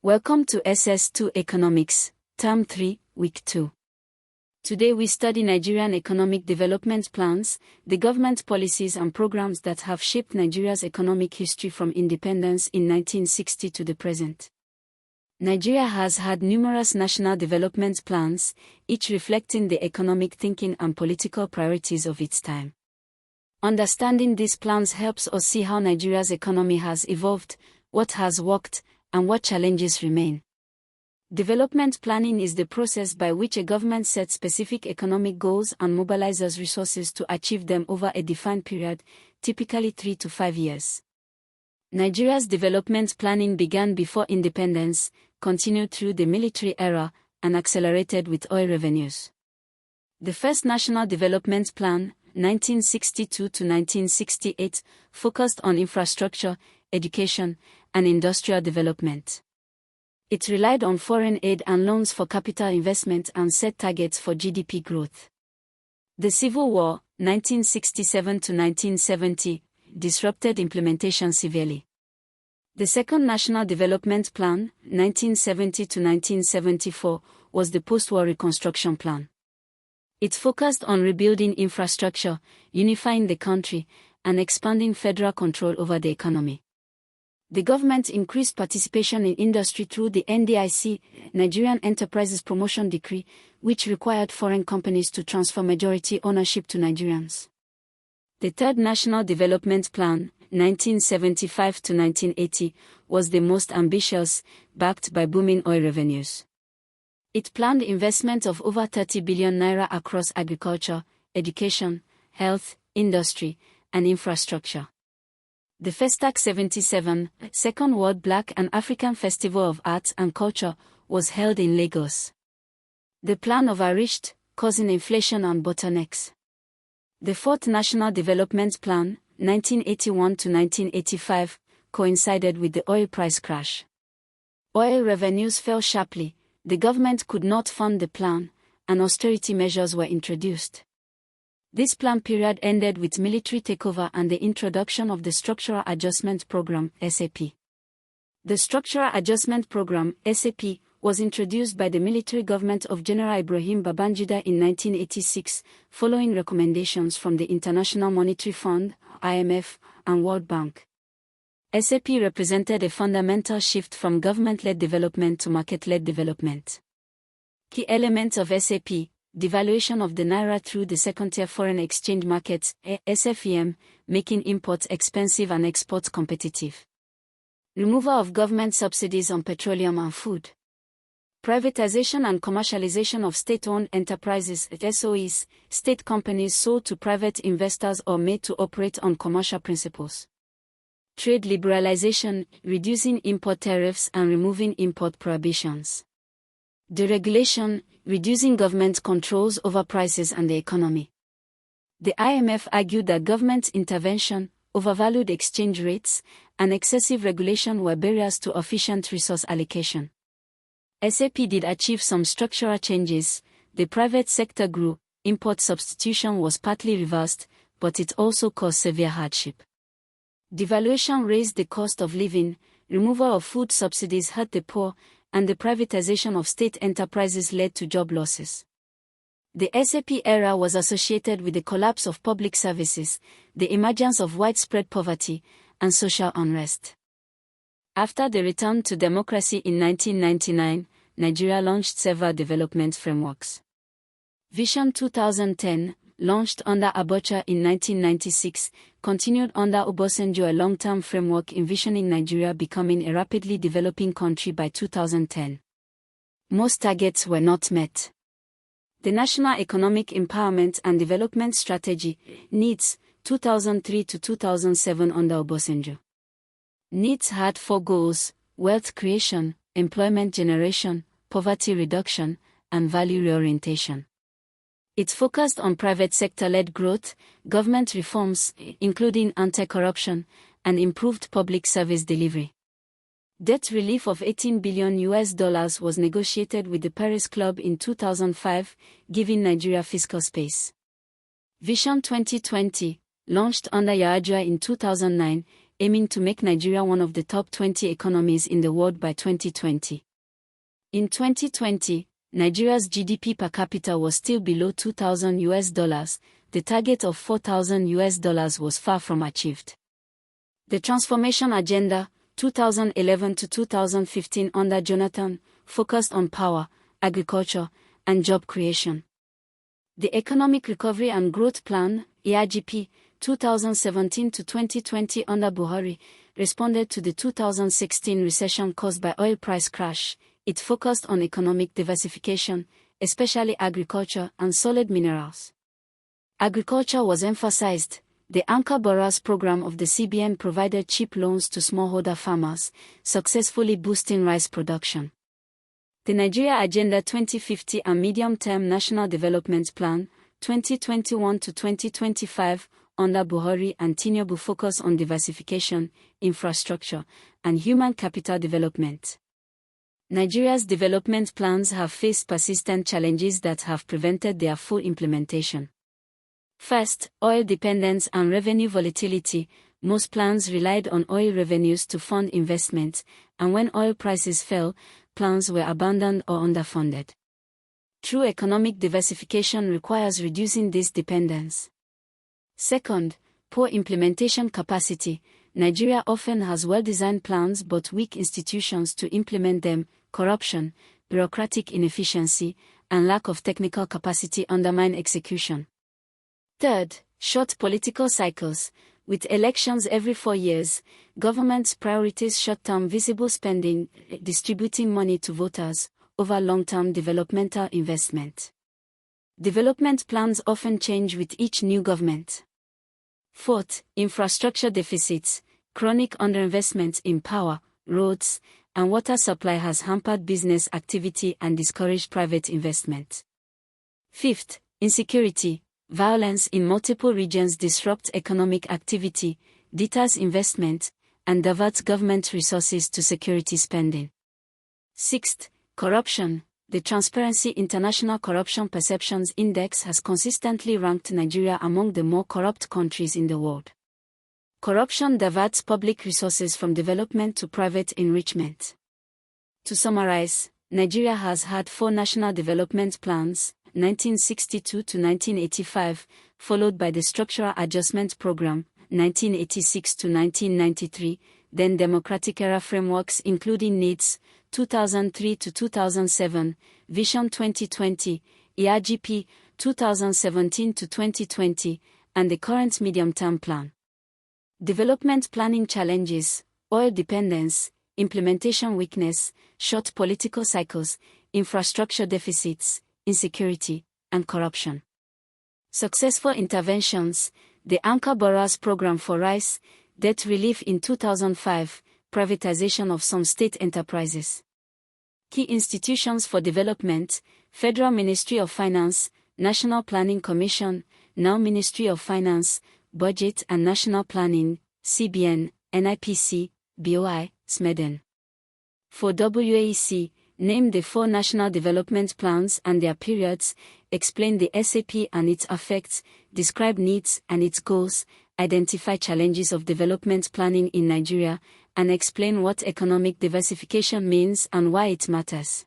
Welcome to SS2 Economics, Term 3, Week 2. Today we study Nigerian economic development plans, the government policies and programs that have shaped Nigeria's economic history from independence in 1960 to the present. Nigeria has had numerous national development plans, each reflecting the economic thinking and political priorities of its time. Understanding these plans helps us see how Nigeria's economy has evolved, what has worked, and what challenges remain. Development planning is the process by which a government sets specific economic goals and mobilizes resources to achieve them over a defined period, typically 3 to 5 years. Nigeria's development planning began before independence, continued through the military era, and accelerated with oil revenues. The first National Development Plan, 1962 to 1968, focused on infrastructure, education, and industrial development. It relied on foreign aid and loans for capital investment and set targets for GDP growth. The Civil War, 1967 to 1970, disrupted implementation severely. The second National Development Plan, 1970 to 1974, was the post-war reconstruction plan. It focused on rebuilding infrastructure, unifying the country, and expanding federal control over the economy. The government increased participation in industry through the NDIC, Nigerian Enterprises Promotion Decree, which required foreign companies to transfer majority ownership to Nigerians. The third National Development Plan, 1975 to 1980, was the most ambitious, backed by booming oil revenues. It planned investment of over 30 billion naira across agriculture, education, health, industry, and infrastructure. The Festac 77, Second World Black and African Festival of Arts and Culture, was held in Lagos. The plan overreached, causing inflation and bottlenecks. The fourth National Development Plan, 1981 to 1985, coincided with the oil price crash. Oil revenues fell sharply, the government could not fund the plan, and austerity measures were introduced. This plan period ended with military takeover and the introduction of the Structural Adjustment Program, SAP. The Structural Adjustment Program, SAP, was introduced by the military government of General Ibrahim Babangida in 1986, following recommendations from the International Monetary Fund, IMF, and World Bank. SAP represented a fundamental shift from government-led development to market-led development. Key elements of SAP: devaluation of the naira through the second-tier foreign exchange markets, SFEM, making imports expensive and exports competitive. Removal of government subsidies on petroleum and food. Privatization and commercialization of state-owned enterprises, SOEs, state companies sold to private investors or made to operate on commercial principles. Trade liberalization, reducing import tariffs and removing import prohibitions. Deregulation, reducing government controls over prices and the economy. The IMF argued that government intervention, overvalued exchange rates, and excessive regulation were barriers to efficient resource allocation. SAP did achieve some structural changes. The private sector grew, import substitution was partly reversed, but it also caused severe hardship. Devaluation raised the cost of living, removal of food subsidies hurt the poor, and the privatization of state enterprises led to job losses. The SAP era was associated with the collapse of public services, the emergence of widespread poverty, and social unrest. After the return to democracy in 1999, Nigeria launched several development frameworks. Vision 2010, launched under Abacha in 1996, continued under Obasanjo, a long-term framework envisioning Nigeria becoming a rapidly developing country by 2010. Most targets were not met. The National Economic Empowerment and Development Strategy, NEDS, 2003 to 2007 under Obasanjo. NEDS had 4 goals: wealth creation, employment generation, poverty reduction, and value reorientation. It focused on private sector-led growth, government reforms, including anti-corruption, and improved public service delivery. Debt relief of $18 billion was negotiated with the Paris Club in 2005, giving Nigeria fiscal space. Vision 2020, launched under Yar'Adua in 2009, aiming to make Nigeria one of the top 20 economies in the world by 2020. In 2020, Nigeria's GDP per capita was still below $2,000. The target of $4,000 was far from achieved. The Transformation Agenda, 2011 to 2015 under Jonathan, focused on power, agriculture, and job creation. The Economic Recovery and Growth Plan, ERGP, 2017 to 2020 under Buhari, responded to the 2016 recession caused by oil price crash. It focused on economic diversification, especially agriculture and solid minerals. Agriculture was emphasized. The Anchor Borrowers program of the CBN provided cheap loans to smallholder farmers, successfully boosting rice production. The Nigeria Agenda 2050 and Medium-Term National Development Plan, 2021 to 2025, under Buhari and Tinubu focus on diversification, infrastructure, and human capital development. Nigeria's development plans have faced persistent challenges that have prevented their full implementation. First, oil dependence and revenue volatility. Most plans relied on oil revenues to fund investment, and when oil prices fell, plans were abandoned or underfunded. True economic diversification requires reducing this dependence. Second, poor implementation capacity. Nigeria often has well-designed plans but weak institutions to implement them. Corruption, bureaucratic inefficiency, and lack of technical capacity undermine execution. Third, short political cycles. With elections every 4 years, governments prioritize short-term visible spending, distributing money to voters, over long-term developmental investment. Development plans often change with each new government. Fourth, infrastructure deficits. Chronic underinvestment in power, roads, and water supply has hampered business activity and discouraged private investment. Fifth, insecurity. Violence in multiple regions disrupts economic activity, deters investment, and diverts government resources to security spending. Sixth, corruption. The Transparency International Corruption Perceptions Index has consistently ranked Nigeria among the more corrupt countries in the world. Corruption diverts public resources from development to private enrichment. To summarize, Nigeria has had 4 national development plans, 1962 to 1985, followed by the Structural Adjustment Program, 1986 to 1993, then democratic era frameworks including NEEDS, 2003 to 2007, Vision 2020, ERGP, 2017 to 2020, and the current medium-term plan. Development planning challenges: oil dependence, implementation weakness, short political cycles, infrastructure deficits, insecurity, and corruption. Successful interventions: the Anchor Borrowers program for rice, debt relief in 2005, privatization of some state enterprises. Key institutions for development: Federal Ministry of Finance, National Planning Commission, now Ministry of Finance, Budget and National Planning, CBN, NIPC, BOI, SMEDEN. For WAEC, name the 4 national development plans and their periods, explain the SAP and its effects, describe needs and its goals, identify challenges of development planning in Nigeria, and explain what economic diversification means and why it matters.